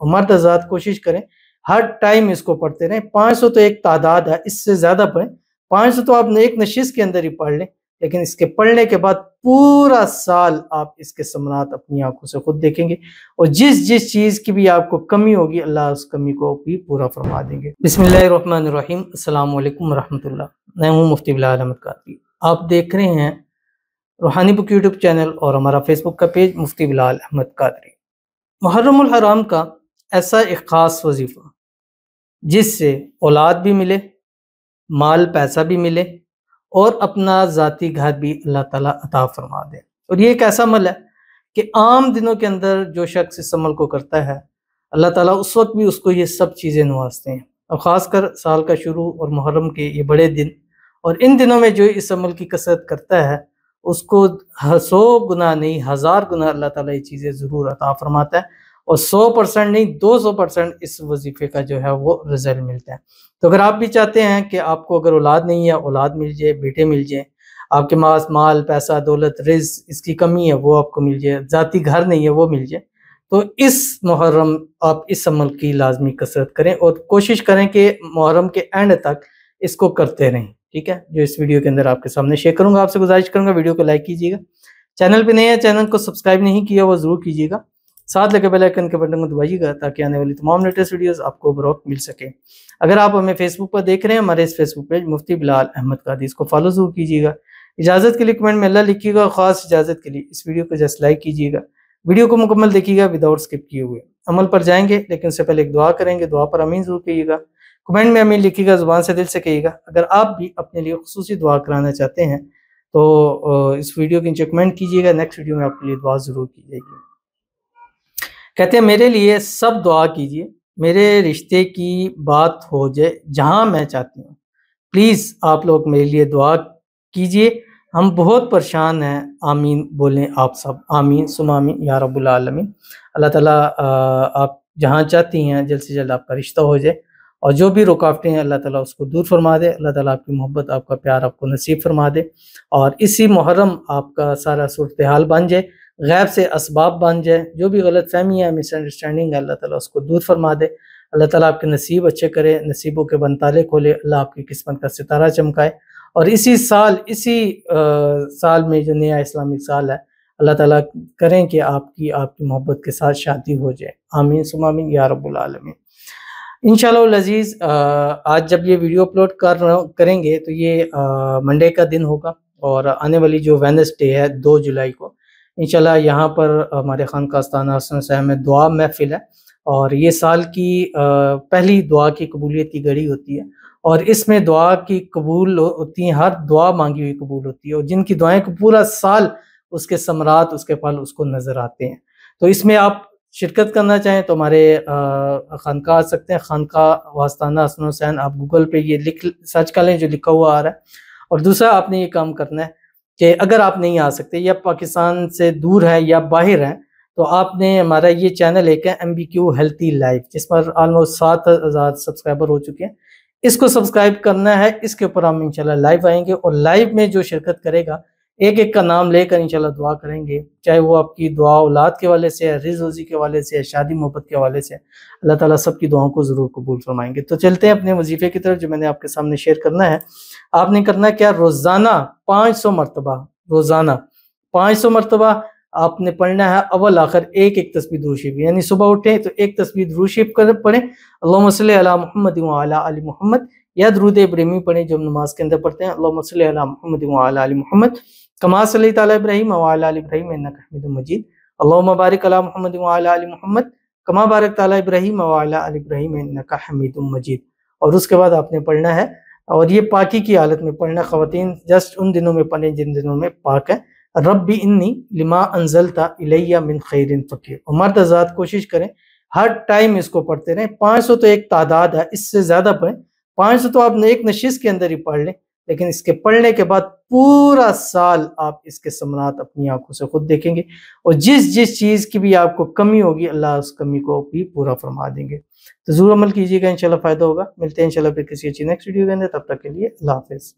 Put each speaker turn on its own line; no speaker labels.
और मर्द हज़रात कोशिश करें हर टाइम इसको पढ़ते रहें। 500 तो एक तादाद है, इससे ज़्यादा पढ़ें। 500 तो आप एक नशिस्त के अंदर ही पढ़ लें, लेकिन इसके पढ़ने के बाद पूरा साल आप इसके समरात अपनी आंखों से खुद देखेंगे और जिस जिस चीज़ की भी आपको कमी होगी अल्लाह उस कमी को भी पूरा फरमा देंगे। बिस्मिल्लाहिर्रहमानिर्रहीम, अस्सलामु अलैकुम रहमतुल्लाह। मैं हूँ मुफ्ती बिलाल अहमद कादरी। आप देख रहे हैं रूहानी बुक यूट्यूब चैनल और हमारा फेसबुक का पेज मुफ्ती बिलाल अहमद कादरी। मुहर्रमुल हराम का ऐसा एक ख़ास वजीफ़ा जिससे औलाद भी मिले, माल पैसा भी मिले और अपना ज़ाती घर भी अल्लाह ताला अता फरमा दे। और ये एक ऐसा अमल है कि आम दिनों के अंदर जो शख्स इस अमल को करता है अल्लाह ताला उस वक्त भी उसको ये सब चीज़ें नवाजते हैं। और ख़ासकर साल का शुरू और मुहर्रम के ये बड़े दिन और इन दिनों में जो इस अमल की कसरत करता है उसको 100 गुना नहीं 1000 गुना अल्लाह ताला ये चीज़ें ज़रूर अता फरमाता है और 100% नहीं 200% इस वजीफ़े का जो है वो रिजल्ट मिलता है। तो अगर आप भी चाहते हैं कि आपको अगर औलाद नहीं है औलाद मिल जाए, बेटे मिल जाए, आपके पास माल पैसा दौलत रिज़्क़ इसकी कमी है वो आपको मिल जाए, ज़ाती घर नहीं है वो मिल जाए, तो इस मुहर्रम आप इस अमल की लाजमी कसरत करें और कोशिश करें कि मुहर्रम के एंड तक इसको करते रहें। ठीक है, जो इस वीडियो के अंदर आपके सामने शेयर करूंगा, आपसे गुजारिश करूंगा वीडियो को लाइक कीजिएगा, चैनल पे नए हैं चैनल को सब्सक्राइब नहीं किया वो जरूर कीजिएगा, साथ लगे बेल आइकन के बटन को दबाइएगा ताकि आने वाली तमाम लेटेस्ट वीडियोस आपको बरवक्त मिल सके। अगर आप हमें फेसबुक पर देख रहे हैं, हमारे इस फेसबुक पेज मुफ्ती बिलाल अहमद कादरी, इसको फॉलो जरूर कीजिएगा। इजाज़त के लिए कमेंट में अल्लाह लिखिएगा, खास इजाज़त के लिए इस वीडियो को जस्ट लाइक कीजिएगा, वीडियो को मुकम्मल देखिएगा विदाउट स्किप किए हुए। अमल पर जाएंगे लेकिन उससे पहले एक दुआ करेंगे, दुआ पर आमीन जरूर कहिएगा, कमेंट में आमीन लिखिएगा, जुबान से दिल से कहिएगा। अगर आप भी अपने लिए खुसूसी दुआ कराना चाहते हैं तो इस वीडियो के नीचे कमेंट कीजिएगा, नेक्स्ट वीडियो में आपके लिए दुआ जरूर की जाएगी। कहते हैं मेरे लिए सब दुआ कीजिए, मेरे रिश्ते की बात हो जाए जहां मैं चाहती हूँ, प्लीज़ आप लोग मेरे लिए दुआ कीजिए, हम बहुत परेशान हैं। आमीन बोलें आप सब, आमीन सुम आमीन या रब्बुल आलमीन। अल्लाह ताला आप जहाँ चाहती हैं जल्द से जल्द आपका रिश्ता हो जाए और जो भी रुकावटें हैं अल्लाह ताला उसको दूर फरमा दे, अल्लाह ताला आपकी मोहब्बत आपका प्यार आपको नसीब फरमा दे और इसी मुहर्रम आपका सारा सूरत हाल बन जाए, गैब से असबाब बन जाए, जो भी गलत फहमी है मिसअंडरस्टैंडिंग है अल्लाह ताला उसको दूर फरमा दे, अल्लाह ताला आपके नसीब अच्छे करे, नसीबों के बनताले खोले, अल्लाह आपकी किस्मत का सितारा चमकाए और इसी साल में जो नया इस्लामिक साल है अल्लाह ताला करें कि आपकी मोहब्बत के साथ शादी हो जाए। आमीन सुम आमीन या रब्बुल आलमीन। इंशाअल्लाह अज़ीज़ आज जब ये वीडियो अपलोड करेंगे तो ये मंडे का दिन होगा और आने वाली जो वेडनेसडे है 2 जुलाई को इंशाअल्लाह यहाँ पर हमारे खानका आस्ताना हसन साहब में दुआ महफिल है और ये साल की पहली दुआ की कबूलियत की घड़ी होती है और इसमें दुआ की कबूल होती है, हर दुआ मांगी हुई कबूल होती है और जिनकी दुआएं को पूरा साल उसके समरात उसके फल उसको नज़र आते हैं। तो इसमें आप शिरकत करना चाहें तो हमारे खानका आ सकते हैं, खानका आस्ताना हसन हुसैन, आप गूगल पे ये सर्च कर लें जो लिखा हुआ आ रहा है। और दूसरा आपने ये काम करना है कि अगर आप नहीं आ सकते या पाकिस्तान से दूर हैं या बाहर हैं तो आपने हमारा ये चैनल एक है MBQ हेल्थी लाइफ, जिस पर ऑलमोस्ट 7000 सब्सक्राइबर हो चुके हैं, इसको सब्सक्राइब करना है। इसके ऊपर हम इंशाल्लाह लाइव आएंगे और लाइव में जो शिरकत करेगा एक एक का नाम लेकर इंशाल्लाह दुआ करेंगे, चाहे वो आपकी दुआ औलाद के हवाले से है, रिज़्क़ रोज़ी के हवाले से है, शादी मोहब्बत के हवाले से, अल्लाह ताला सबकी दुआओं को ज़रूर कबूल फरमाएंगे। तो चलते हैं अपने वजीफे की तरफ जो मैंने आपके सामने शेयर करना है। आपने करना क्या, रोज़ाना 500 मरतबा, रोज़ाना 500 मरतबा आपने पढ़ना है अव्वल आखिर एक एक तस्बीह दुरूद शरीफ, यानी सुबह उठे तो एक तस्बीह दुरूद शरीफ पढ़ें, अल्लाहुम्मा सल्ली अला मुहम्मद व अला आलि मुहम्मद, या दुरूद इब्राहिमी पढ़ें जो नमाज के अंदर पढ़ते हैं, अल्लाहुम्मा सल्ली अला मुहम्मद व अला आलि मुहम्मद कमा सल्लैता अला इब्राहीम व अला आलि इब्राहीम इन्नका हमीदुम मजीद, अल्लाहुम्मा बारिक अला मुहम्मद व अला आलि मुहम्मद कमा बारकता अला इब्राहीम व अला आलि इब्राहीम इन्नका हमीदुम मजीद। और उसके बाद आपने पढ़ना है और ये पाकी की हालत में पढ़ना, ख़वातीन जस्ट उन दिनों में पढ़ें जिन दिनों में पाक है, रब्बी इन्नी लिमा अंज़लता इलैया मिन खैरिन फ़क़ीर। और मर्द हज़रात कोशिश करें हर टाइम इसको पढ़ते रहें। 500 तो एक तादाद है, इससे ज़्यादा पढ़ें। 500 तो आप एक नशिस्त के अंदर ही पढ़ लें, लेकिन इसके पढ़ने के बाद पूरा साल आप इसके समरात अपनी आंखों से खुद देखेंगे और जिस जिस चीज़ की भी आपको कमी होगी अल्लाह उस कमी को भी पूरा फरमा देंगे। तो ज़रूर अमल कीजिएगा, इंशाल्लाह फ़ायदा होगा। मिलते हैं इंशाल्लाह फिर किसी अच्छी नेक्स्ट वीडियो के अंदर, तब तक के लिए अल्लाह हाफ़िज़।